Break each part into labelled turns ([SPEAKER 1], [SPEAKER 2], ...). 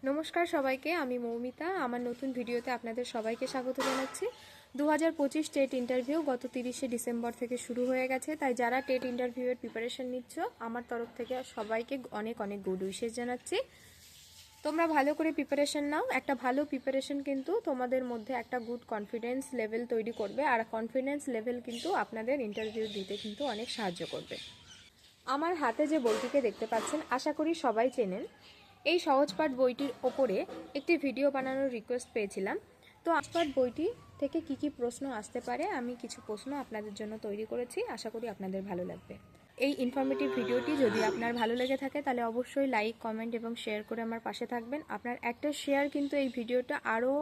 [SPEAKER 1] নমস্কার সবাইকে, আমি মৌমিতা। আমার নতুন ভিডিওতে আপনাদের সবাইকে স্বাগত জানাচ্ছি। 2025 টেট ইন্টারভিউ গত 30শে ডিসেম্বর থেকে শুরু হয়ে গেছে। তাই যারা টেট ইন্টারভিউয়ের প্রিপারেশন নিচ্ছ, আমার তরফ থেকে সবাইকে অনেক অনেক গুড উইশেস জানাচ্ছি। তোমরা ভালো করে প্রিপারেশন নাও। একটা ভালো প্রিপারেশন কিন্তু তোমাদের মধ্যে একটা গুড কনফিডেন্স লেভেল তৈরি করবে, আর কনফিডেন্স লেভেল কিন্তু আপনাদের ইন্টারভিউ দিতে কিন্তু অনেক সাহায্য করবে। আমার হাতে যে বইটিকে দেখতে পাচ্ছেন, আশা করি সবাই চেনেন। এই সহজপাঠ বইটির ওপরে একটি ভিডিও বানানোর রিকোয়েস্ট পেয়েছিলাম। তো সহজপাঠ বইটি থেকে কি কি প্রশ্ন আসতে পারে, আমি কিছু প্রশ্ন আপনাদের জন্য তৈরি করেছি। আশা করি আপনাদের ভালো লাগবে। এই ইনফরমেটিভ ভিডিওটি যদি আপনার ভালো লেগে থাকে তাহলে অবশ্যই লাইক, কমেন্ট এবং শেয়ার করে আমার পাশে থাকবেন। আপনার একটা শেয়ার কিন্তু এই ভিডিওটা আরও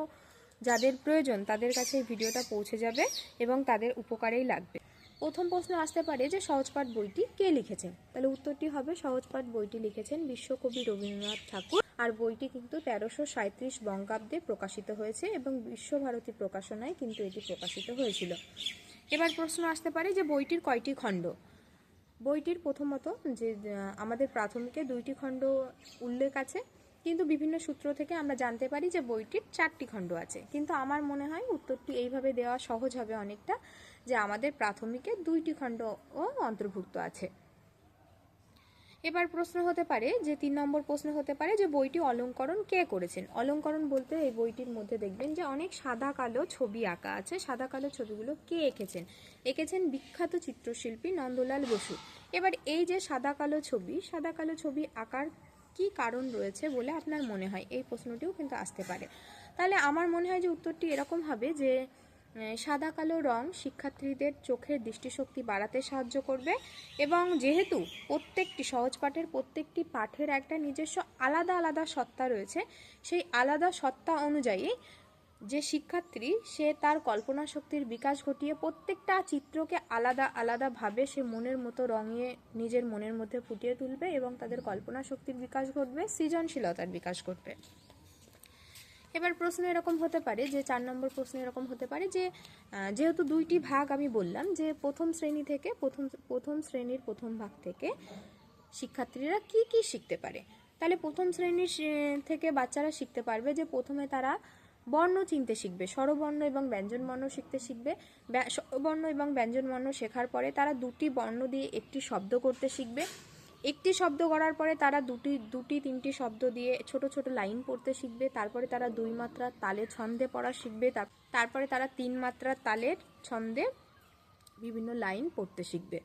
[SPEAKER 1] যাদের প্রয়োজন তাদের কাছে এই ভিডিওটা পৌঁছে যাবে এবং তাদের উপকারেই লাগবে। প্রথম প্রশ্ন আসতে পারে যে সহজপাঠ বইটি কে লিখেছেন। তাহলে উত্তরটি হবে সহজপাঠ বইটি লিখেছেন বিশ্বকবি রবীন্দ্রনাথ ঠাকুর। আর বইটি কিন্তু 1337 বঙ্গাব্দে প্রকাশিত হয়েছে এবং বিশ্বভারতী প্রকাশনায় কিন্তু এটি প্রকাশিত হয়েছিল। এবার প্রশ্ন আসতে পারে যে বইটির কয়টি খণ্ড। বইটির প্রথমত যে আমাদের প্রাথমিকে 2টি খণ্ড উল্লেখ আছে, কিন্তু বিভিন্ন সূত্র থেকে আমরা জানতে পারি যে বইটির 4টি খণ্ড আছে। কিন্তু আমার মনে হয় উত্তরটি এইভাবে দেওয়া সহজ হবে অনেকটা, যে আমাদের প্রাথমিকে 2টি খণ্ডও অন্তর্ভুক্ত আছে। এবার প্রশ্ন হতে পারে যে 3 নম্বর প্রশ্ন হতে পারে যে বইটি অলঙ্করণ কে করেছেন। অলঙ্করণ বলতে এই বইটির মধ্যে দেখবেন যে অনেক সাদা কালো ছবি আঁকা আছে। সাদা কালো ছবিগুলো কে এঁকেছেন? এঁকেছেন বিখ্যাত চিত্রশিল্পী নন্দলাল বসু। এবার এই যে সাদা কালো ছবি আঁকার কি কারণ রয়েছে বলে আপনার মনে হয়? এই প্রশ্নটিও কিন্তু আসতে পারে। তাহলে আমার মনে হয় যে উত্তরটি এরকম হবে যে সাদা কালো রং শিক্ষার্থীদের চোখের দৃষ্টিশক্তি বাড়াতে সাহায্য করবে, এবং যেহেতু প্রত্যেকটি সহজপাঠের প্রত্যেকটি পাঠের একটা নিজস্ব আলাদা আলাদা সত্তা রয়েছে, সেই আলাদা সত্তা অনুযায়ী যে শিক্ষার্থী সে তার কল্পনা শক্তির বিকাশ ঘটিয়ে প্রত্যেকটা চিত্রকে আলাদা আলাদাভাবে সে মনের মতো রঙে নিজের মনের মধ্যে ফুটিয়ে তুলবে এবং তাদের কল্পনা শক্তির বিকাশ ঘটবে, সৃজনশীলতার বিকাশ ঘটবে। এবার প্রশ্ন এরকম হতে পারে যে 4 নম্বর প্রশ্ন এরকম হতে পারে যে যেহেতু 2টি ভাগ আমি বললাম, যে প্রথম শ্রেণীর প্রথম ভাগ থেকে শিক্ষার্থীরা কি কি শিখতে পারে। তাহলে প্রথম শ্রেণীর থেকে বাচ্চারা শিখতে পারবে যে প্রথমে তারা বর্ণ চিনতে শিখবে, স্বরবর্ণ এবং ব্যঞ্জনবর্ণ শিখবে। স্বরবর্ণ এবং ব্যঞ্জনবর্ণ শেখার পরে তারা 2টি বর্ণ দিয়ে একটি শব্দ করতে শিখবে। একটি শব্দ করার পরে তারা দুটি 3টি শব্দ দিয়ে ছোট ছোট লাইন পড়তে শিখবে। তারপরে তারা 2 মাত্রার তালে ছন্দে পড়া শিখবে। তারপরে তারা 3 মাত্রার তালের ছন্দে বিভিন্ন লাইন পড়তে শিখবে।